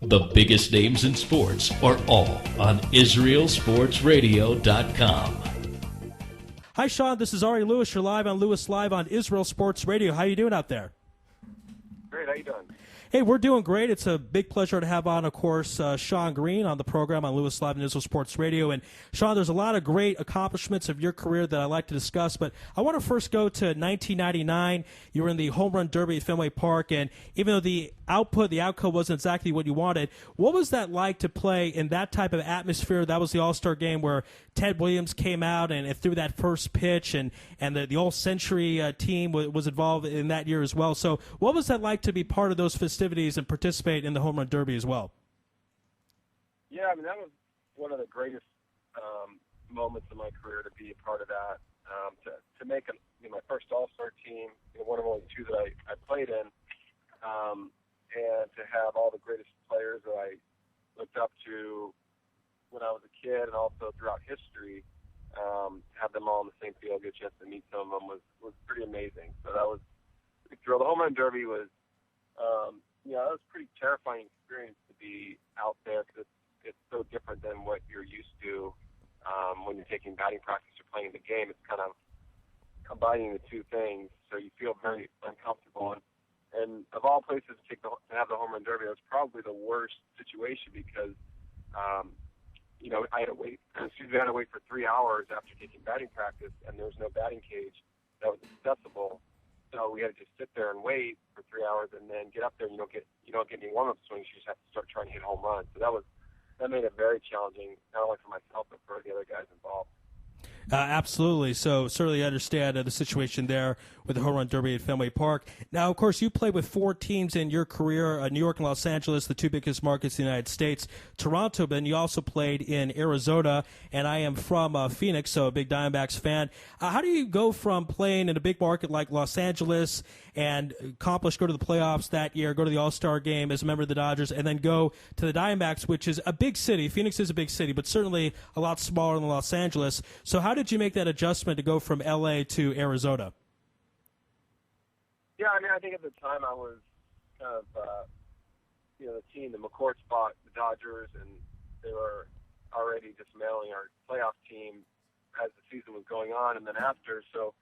The biggest names in sports are all on IsraelSportsRadio.com. Hi, Shawn. This is Ari Louis. You're live on Louis Live on Israel Sports Radio. How you doing out there? Great. How you doing? Hey, we're doing great. It's a big pleasure to have on, of course, Shawn Green on the program on Louis Live and Israel Sports Radio. And, Shawn, there's a lot of great accomplishments of your career that I'd like to discuss, but I want to first go to 1999. You were in the Home Run Derby at Fenway Park, and even though the outcome wasn't exactly what you wanted, what was that like to play in that type of atmosphere? That was the All-Star game where Ted Williams came out and threw that first pitch, and the All-Century team was involved in that year as well. So what was that like to be part of those festivities and participate in the Home Run Derby as well? Yeah, I mean, that was one of the greatest moments of my career, to be a part of that, to make my first All-Star team, one of only two that I played in, and to have all the greatest players that I looked up to when I was a kid and also throughout history, have them all in the same field, get a chance to meet some of them was pretty amazing. So that was a big thrill. The Home Run Derby was, that was a pretty terrifying experience to be out there because it's so different than what you're used to when you're taking batting practice or playing the game. It's kind of combining the two things, so you feel very uncomfortable. And of all places to have the Home Run Derby, it was probably the worst situation because, I had to wait. I had to wait for 3 hours after taking batting practice, and there was no batting cage that was accessible. So we had to just sit there and wait for 3 hours, and then get up there. And you don't get any warm-up swings. You just have to start trying to hit home runs. So that made it very challenging, not only for myself but for the other guys involved. Absolutely. So certainly understand the situation there with the Home Run Derby at Fenway Park. Now, of course, you played with 4 teams in your career, New York and Los Angeles, the two biggest markets in the United States, Toronto, but then you also played in Arizona, and I am from Phoenix, so a big Diamondbacks fan. How do you go from playing in a big market like Los Angeles and go to the playoffs that year, go to the All-Star game as a member of the Dodgers, and then go to the Diamondbacks, which is a big city? Phoenix is a big city, but certainly a lot smaller than Los Angeles. So how did you make that adjustment to go from L.A. to Arizona? Yeah, I mean, I think at the time I was kind of, the team, the McCourt spot, the Dodgers, and they were already dismantling our playoff team as the season was going on and then after. So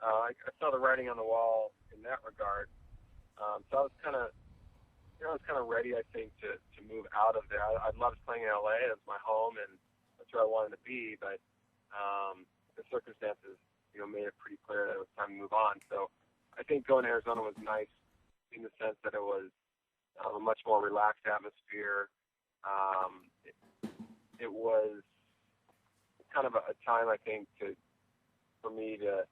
I saw the writing on the wall in that regard. So I was kind of ready, I think, to move out of there. I loved playing in L.A. It was my home, and that's where I wanted to be. But the circumstances, made it pretty clear that it was time to move on. So I think going to Arizona was nice in the sense that it was a much more relaxed atmosphere. It was kind of a time, I think, for me to,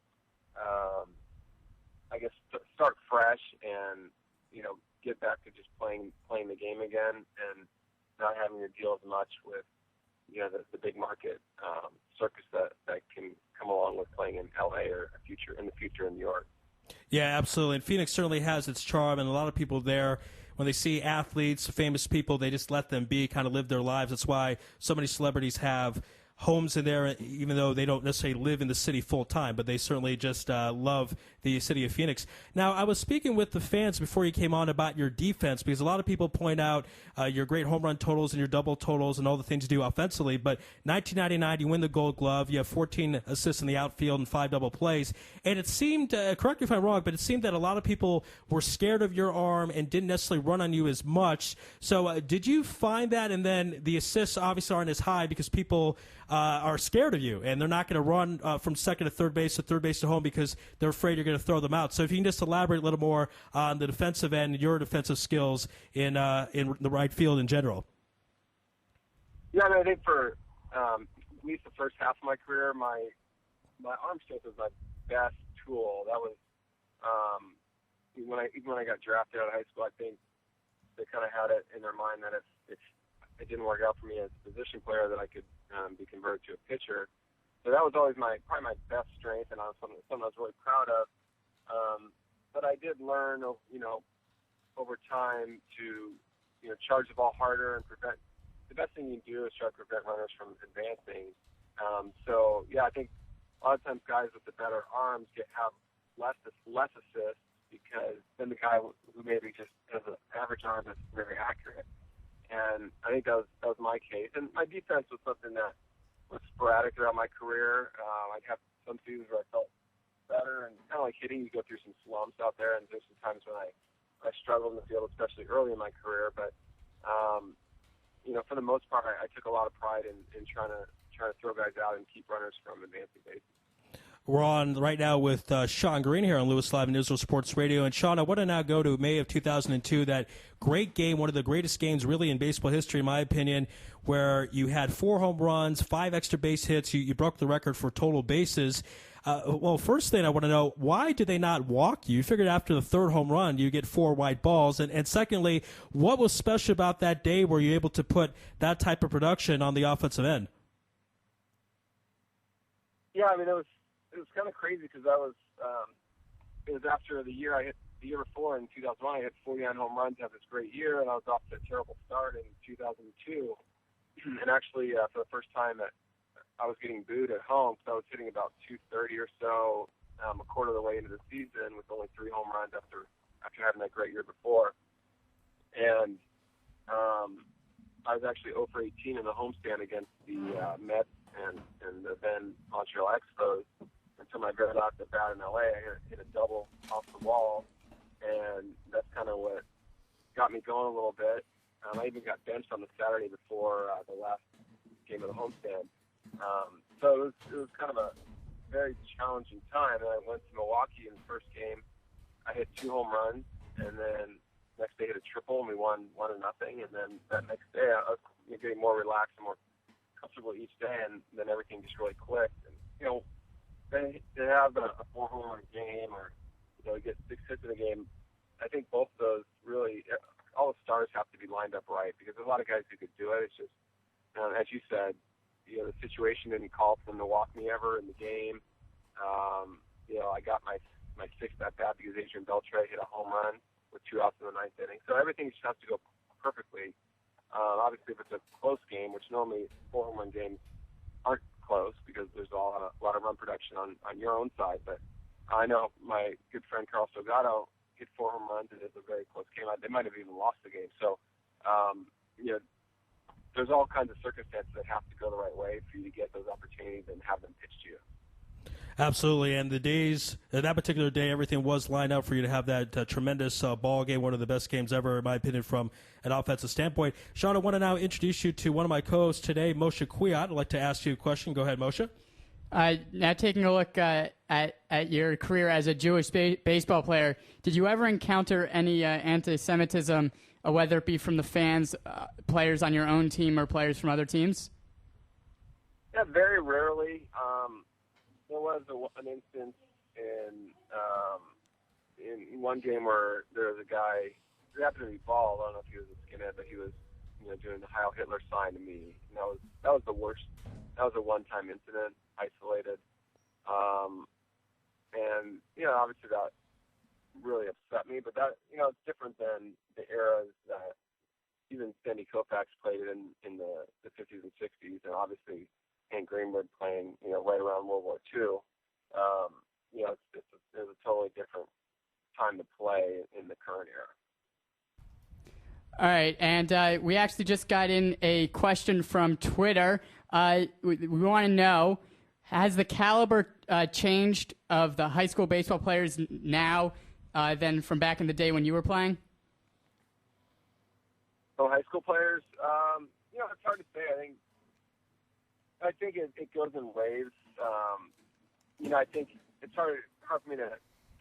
start fresh and, get back to just playing the game again and not having to deal as much with, the big market circus that can come along with playing in L.A. or in the future in New York. Yeah, absolutely. And Phoenix certainly has its charm, and a lot of people there, when they see athletes, famous people, they just let them be, kind of live their lives. That's why so many celebrities have homes in there, even though they don't necessarily live in the city full time, but they certainly just love the city of Phoenix. Now, I was speaking with the fans before you came on about your defense, because a lot of people point out your great home run totals and your double totals and all the things you do offensively, but 1999, you win the Gold Glove, you have 14 assists in the outfield and 5 double plays, and it seemed, correct me if I'm wrong, but it seemed that a lot of people were scared of your arm and didn't necessarily run on you as much. So did you find that? And then the assists obviously aren't as high because people are scared of you, and they're not going to run from second to third base to home because they're afraid you're going to throw them out. So if you can just elaborate a little more on the defensive end, your defensive skills in the right field in general. Yeah, I think for at least the first half of my career, my arm strength was my best tool. That was even when I got drafted out of high school. I think they kind of had it in their mind that if it didn't work out for me as a position player, that I could be converted to a pitcher. So that was always probably my best strength, and something I was really proud of. But I did learn, over time to, charge the ball harder and prevent. The best thing you can do is try to prevent runners from advancing. So yeah, I think a lot of times guys with the better arms have less assists because then the guy who maybe just has an average arm is very accurate. And I think that was my case. And my defense was something that was sporadic throughout my career. I'd have some seasons where I felt better, and kind of like hitting, you go through some slumps out there, and there's some times when I struggled in the field, especially early in my career. But for the most part, I took a lot of pride in trying to throw guys out and keep runners from advancing bases. We're on right now with Shawn Green here on Louis Live and Israel Sports Radio. And, Shawn, I want to now go to May of 2002, that great game, one of the greatest games really in baseball history, in my opinion, where you had 4 home runs, 5 extra base hits. You broke the record for total bases. Well, first thing I want to know, why did they not walk you? You figured after the 3rd home run you get 4 white balls. And secondly, what was special about that day where you were able to put that type of production on the offensive end? Yeah, I mean, it was kind of crazy because it was after the year before in 2001, I hit 49 home runs, had this great year, and I was off to a terrible start in 2002. And actually, for the first time, I was getting booed at home, so I was hitting about 230 or so a quarter of the way into the season with only 3 home runs after having that great year before. And I was actually 0 for 18 in the homestand against the Mets and the then Montreal Expos. Until my very last at bat in LA, I hit a double off the wall, and that's kind of what got me going a little bit. I even got benched on the Saturday before the last game of the homestand. So it was kind of a very challenging time. And I went to Milwaukee in the first game. I hit 2 home runs, and then next day hit a triple, and we won 1-0. And then that next day, I was getting more relaxed and more comfortable each day, and then everything just really clicked. And they have a 4 home run game, or get 6 hits in a game. I think both of those really, all the stars have to be lined up right, because there's a lot of guys who could do it. It's just, as you said, the situation didn't call for them to walk me ever in the game. I got my 6th at bat because Adrian Beltre hit a home run with 2 outs in the 9th inning. So everything just has to go perfectly. Obviously, if it's a close game, which normally 4 home run games aren't close because there's a lot of run production on your own side. But I know my good friend Carlos Delgado hit 4 home runs, and it's a very close game. They might have even lost the game. So, there's all kinds of circumstances that have to go the right way for you to get those opportunities and have them pitched to you. Absolutely, and that particular day, everything was lined up for you to have that tremendous ball game, one of the best games ever, in my opinion, from an offensive standpoint. Shawn, I want to now introduce you to one of my co-hosts today, Moshe Kwiat. I'd like to ask you a question. Go ahead, Moshe. Now, taking a look at your career as a Jewish baseball player, did you ever encounter any anti-Semitism, whether it be from the fans, players on your own team, or players from other teams? Yeah, very rarely. There was an instance in one game where there was a guy who happened to be bald. I don't know if he was a skinhead, but he was doing the Heil Hitler sign to me. And that was the worst. That was a one-time incident, isolated. And obviously that really upset me. But that it's different than the eras that even Sandy Koufax played in the 50s and 60s, and obviously Hank Greenberg playing, right around World War II. It's a totally different time to play in the current era. All right, and we actually just got in a question from Twitter. We want to know, has the caliber changed of the high school baseball players now than from back in the day when you were playing? Oh, high school players? It's hard to say. I think it goes in waves. I think it's hard for me to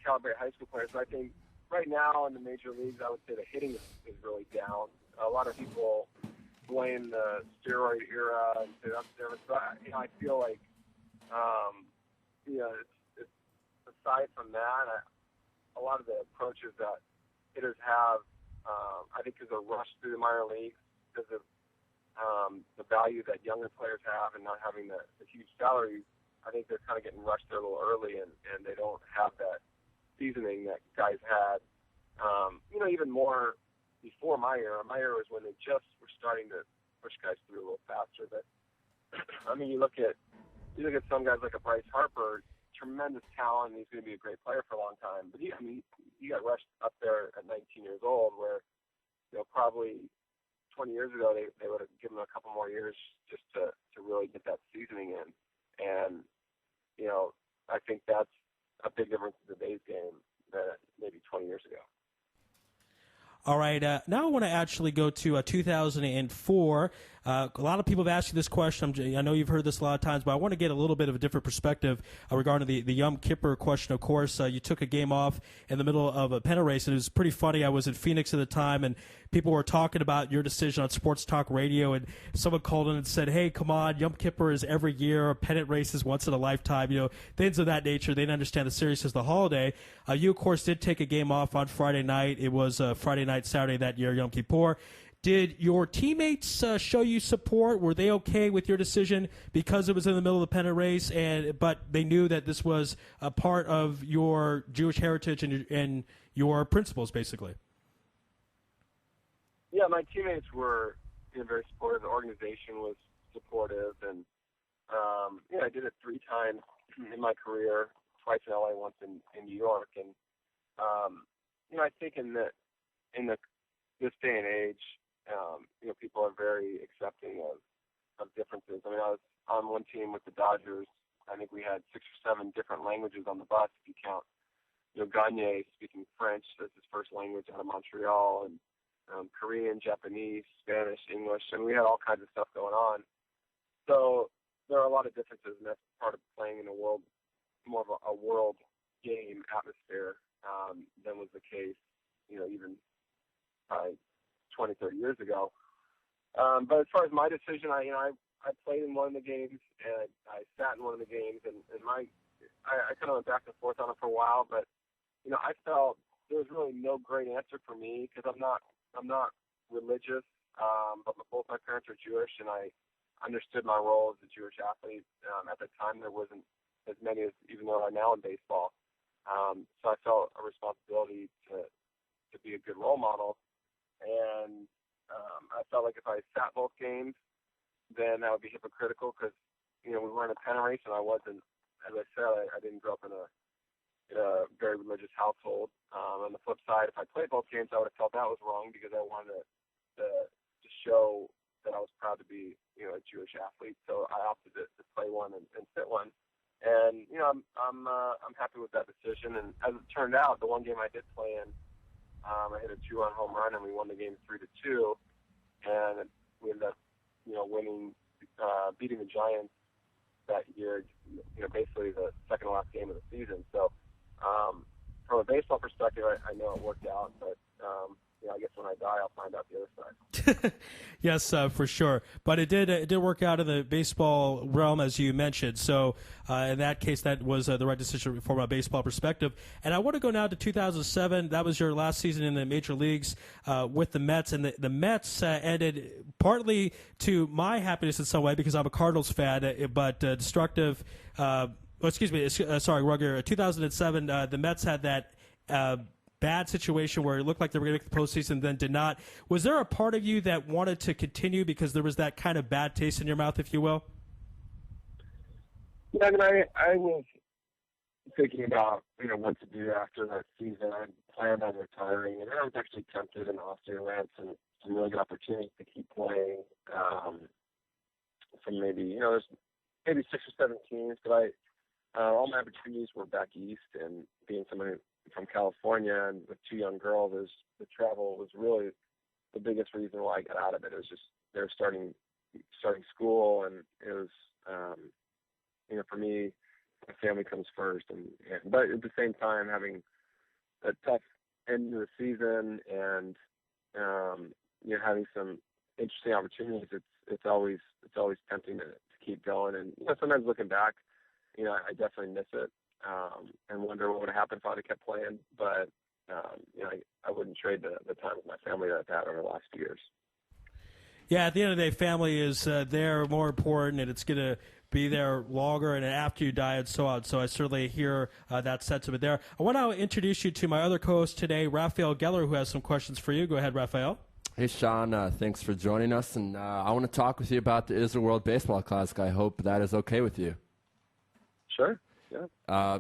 calibrate high school players, but I think right now in the major leagues, I would say the hitting is really down. A lot of people blame the steroid era and say that's different, but I feel like, it's aside from that, a lot of the approaches that hitters have, I think, is a rush through the minor leagues because of the value that younger players have and not having the huge salaries. I think they're kind of getting rushed there a little early, and they don't have that seasoning that guys had. Even more before my era. My era was when they just were starting to push guys through a little faster. But you look at some guys like a Bryce Harper, tremendous talent, and he's going to be a great player for a long time. But he got rushed up there at 19 years old, where probably 20 years ago, they would have given him a couple more years just to really get that seasoning in. And, I think that's a big difference in today's game than maybe 20 years ago. All right. Now I want to actually go to 2004. A lot of people have asked you this question. I know you've heard this a lot of times, but I want to get a little bit of a different perspective regarding the Yom Kippur question. Of course, you took a game off in the middle of a pennant race, and it was pretty funny. I was in Phoenix at the time, and people were talking about your decision on Sports Talk Radio, and someone called in and said, hey, come on, Yom Kippur is every year, a pennant race is once in a lifetime, things of that nature. They didn't understand the seriousness of the holiday. You, of course, did take a game off on Friday night. It was Friday night, Saturday that year, Yom Kippur. Did your teammates show you support? Were they okay with your decision because it was in the middle of the pennant race, but they knew that this was a part of your Jewish heritage and your principles, basically? Yeah, my teammates were very supportive. The organization was supportive, and I did it 3 times in my career, twice in LA, once in New York, and I think in this day and age, people are very accepting of differences. I mean, I was on one team with the Dodgers. I think we had 6 or 7 different languages on the bus, if you count, Gagne speaking French as his first language out of Montreal, and Korean, Japanese, Spanish, English, and we had all kinds of stuff going on. So there are a lot of differences, and that's part of playing in more of a world game atmosphere than was the case, even 20, 30 years ago. But as far as my decision, I played in one of the games, and I sat in one of the games, and I kind of went back and forth on it for a while, but I felt there was really no great answer for me because I'm not religious, but both my parents are Jewish, and I understood my role as a Jewish athlete. At the time, there wasn't as many as even there are now in baseball. So I felt a responsibility to be a good role model. And I felt like if I sat both games, then that would be hypocritical because, we were in a pennant race, and I wasn't, as I said, I didn't grow up in a very religious household. On the flip side, if I played both games, I would have felt that was wrong because I wanted to show that I was proud to be, a Jewish athlete. So I opted to play one and sit one. And, I'm happy with that decision. And as it turned out, the one game I did play in, I hit a 2-run home run, and we won the game 3-2. And we ended up, beating the Giants that year, basically the second to last game of the season. So from a baseball perspective, I know it worked out, but I guess when I die, I'll find out the other side. Yes, for sure. But it did work out in the baseball realm, as you mentioned. So in that case, that was the right decision from a baseball perspective. And I want to go now to 2007. That was your last season in the major leagues with the Mets. And the Mets ended partly to my happiness in some way because I'm a Cardinals fan, but destructive. Rugger. 2007, the Mets had that bad situation where it looked like they were going to make the postseason, then did not. Was there a part of you that wanted to continue because there was that kind of bad taste in your mouth, if you will? Yeah, I was thinking about what to do after that season. I planned on retiring, and I was actually tempted in Austin Reds and some really good opportunities to keep playing. From maybe there's maybe 6 or 7 teams, but all my opportunities were back east, and being someone from California and with 2 young girls, the travel was really the biggest reason why I got out of it. It was just they were starting school, and it was for me, my family comes first, but at the same time having a tough end to the season and having some interesting opportunities, it's always tempting to keep going. And sometimes looking back, I definitely miss it. And wonder what would have happened if I would have kept playing. But, I wouldn't trade the time with my family that I've had over the last few years. Yeah, at the end of the day, family is there more important, and it's going to be there longer and after you die and so on. So I certainly hear that sentiment there. I want to introduce you to my other co-host today, Rafael Geller, who has some questions for you. Go ahead, Rafael. Hey, Shawn. Thanks for joining us. And I want to talk with you about the Israel World Baseball Classic. I hope that is okay with you. Sure.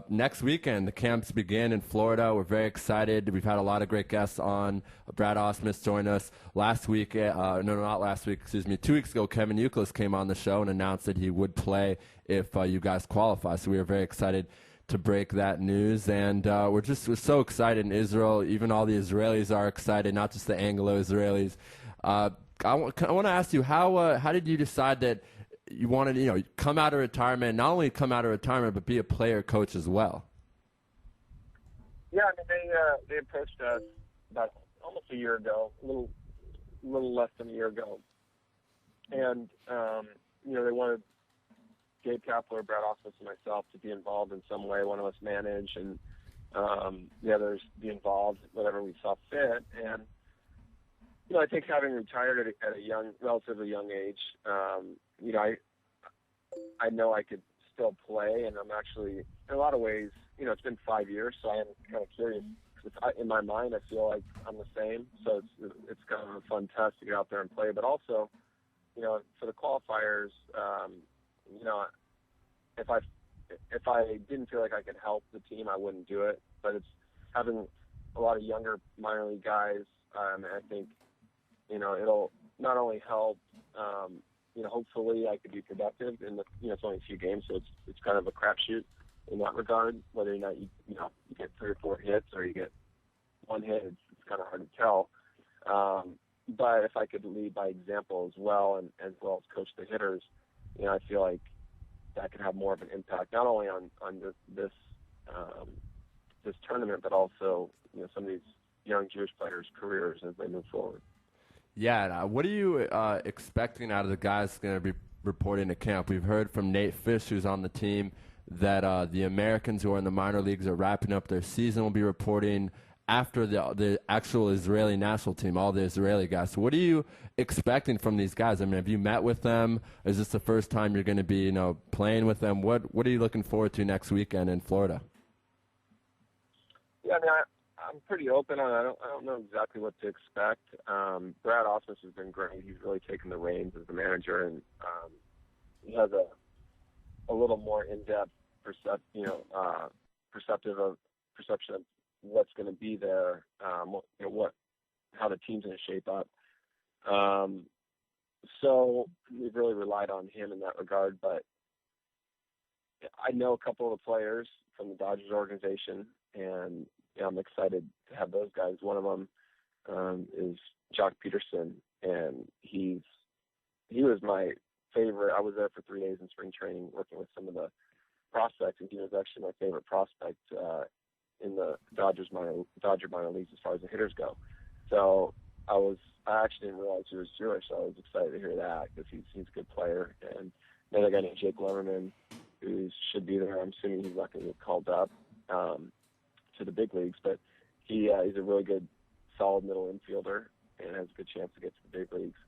Next weekend, the camps begin in Florida. We're very excited. We've had a lot of great guests on. Brad Osmus joined us last week. Not last week, 2 weeks ago, Kevin Youkilis came on the show and announced that he would play if you guys qualify. So we are very excited to break that news. And we're so excited in Israel. Even all the Israelis are excited, not just the Anglo-Israelis. I want to ask you, how did you decide that you wanted to, come out of retirement, not only come out of retirement, but be a player coach as well? Yeah, I mean, they approached us about almost a year ago, a little less than a year ago. And, they wanted Gabe Kapler, Brad Osmus, and myself to be involved in some way. One of us manage and the others be involved, whatever we saw fit. And, I think having retired at a relatively young age, I know I could still play, and I'm actually, in a lot of ways, it's been 5 years, so I am kind of curious. In my mind, I feel like I'm the same, so it's kind of a fun test to get out there and play. But also, for the qualifiers, if I didn't feel like I could help the team, I wouldn't do it. But it's having a lot of younger minor league guys. I think it'll not only help. Hopefully I could be productive in the. It's only a few games, so it's kind of a crapshoot in that regard. Whether or not you get 3 or 4 hits or you get 1 hit, it's kind of hard to tell. But if I could lead by example as well, and as well as coach the hitters, I feel like that could have more of an impact, not only on this tournament, but also some of these young Jewish players' careers as they move forward. Yeah, what are you expecting out of the guys going to be reporting to camp? We've heard from Nate Fish, who's on the team, that the Americans who are in the minor leagues are wrapping up their season, will be reporting after the actual Israeli national team, all the Israeli guys. So what are you expecting from these guys? I mean, have you met with them? Is this the first time you're going to be, playing with them? What are you looking forward to next weekend in Florida? Yeah, I mean, I'm pretty open on it. I don't know exactly what to expect. Brad Osmus has been great. He's really taken the reins as the manager, and he has a little more in-depth perception of what's going to be there, how the team's going to shape up. So we've really relied on him in that regard. But I know a couple of the players from the Dodgers organization, and I'm excited to have those guys. One of them is Jock Peterson, and he was my favorite. I was there for 3 days in spring training working with some of the prospects, and he was actually my favorite prospect in the Dodger minor leagues as far as the hitters go. So I actually didn't realize he was Jewish, so I was excited to hear that because he's a good player. And another guy named Jake Lemmerman, who should be there. I'm assuming he's not going to get called up to the big leagues, but he's a really good, solid middle infielder and has a good chance to get to the big leagues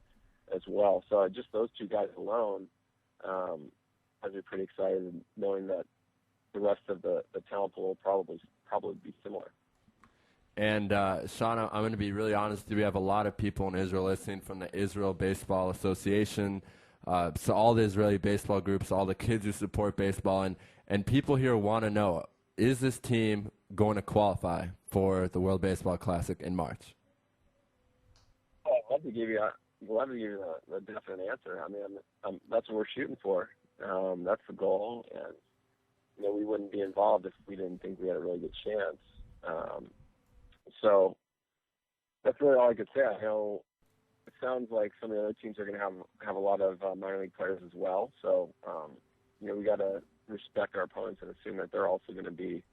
as well. So just those 2 guys alone has me pretty excited, knowing that the rest of the talent pool will probably be similar. And, Shawn, I'm going to be really honest with you. We have a lot of people in Israel listening from the Israel Baseball Association, so all the Israeli baseball groups, all the kids who support baseball, and people here want to know, is this team going to qualify for the World Baseball Classic in March? I'd love to give you a definite answer. I mean, that's what we're shooting for. That's the goal, and we wouldn't be involved if we didn't think we had a really good chance. So that's really all I could say. I know it sounds like some of the other teams are going to have a lot of minor league players as well. So we got to respect our opponents and assume that they're also going to be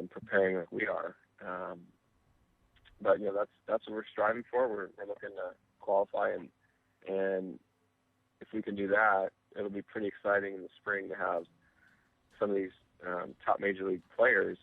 preparing like we are. But that's what we're striving for. We're looking to qualify, and if we can do that, it'll be pretty exciting in the spring to have some of these top major league players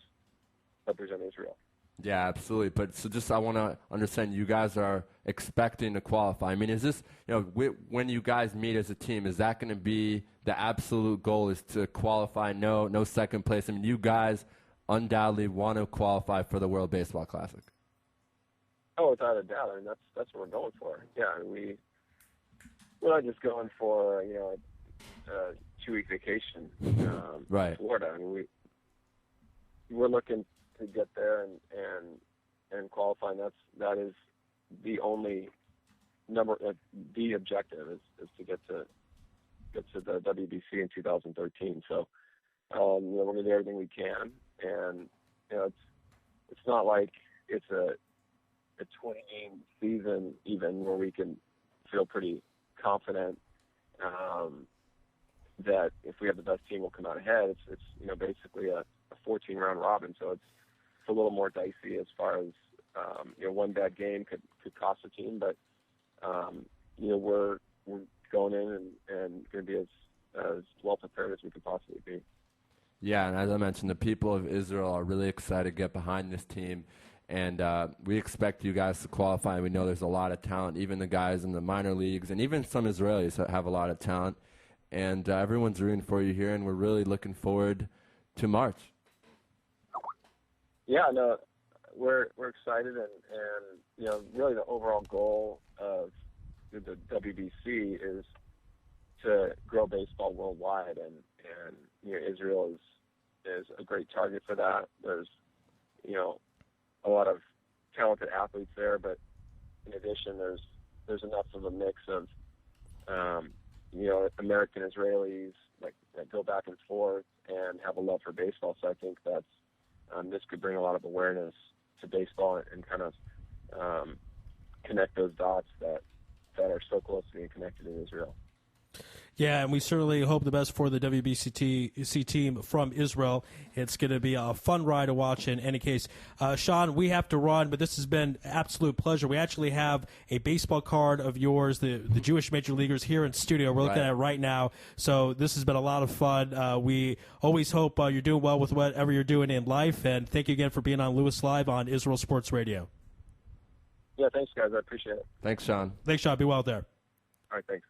represent Israel. Yeah, absolutely. But I want to understand, you guys are expecting to qualify. I mean, is this, when you guys meet as a team, is that going to be the absolute goal, is to qualify, no second place? I mean, you guys undoubtedly want to qualify for the World Baseball Classic. Oh, without a doubt. I mean, that's what we're going for. Yeah, we're not just going for, a 2-week vacation right. to Florida. I mean, we're looking to get there and qualify. And that is the only the objective is to get to the WBC in 2013. So we're going to do everything we can, and it's not like it's a 20-game season even where we can feel pretty confident that if we have the best team, we'll come out ahead. It's basically a 14-round robin, so it's a little more dicey as far as one bad game could cost the team, but we're going in and going to be as well prepared as we could possibly be. Yeah, and as I mentioned, the people of Israel are really excited to get behind this team, and we expect you guys to qualify. We know there's a lot of talent, even the guys in the minor leagues, and even some Israelis that have a lot of talent, and everyone's rooting for you here, and we're really looking forward to March. Yeah, no, we're excited, and really the overall goal of the WBC is to grow baseball worldwide, and Israel is a great target for that. There's a lot of talented athletes there, but in addition, there's enough of a mix of American Israelis that go back and forth and have a love for baseball. So I think that's this could bring a lot of awareness to baseball and kind of connect those dots that are so close to being connected in Israel. Yeah, and we certainly hope the best for the WBC team from Israel. It's going to be a fun ride to watch in any case. Shawn, we have to run, but this has been an absolute pleasure. We actually have a baseball card of yours, the Jewish major leaguers, here in studio. We're looking at it right now. So this has been a lot of fun. We always hope you're doing well with whatever you're doing in life, and thank you again for being on Louis Live on Israel Sports Radio. Yeah, thanks, guys. I appreciate it. Thanks, Shawn. Thanks, Shawn. Be well there. All right, thanks.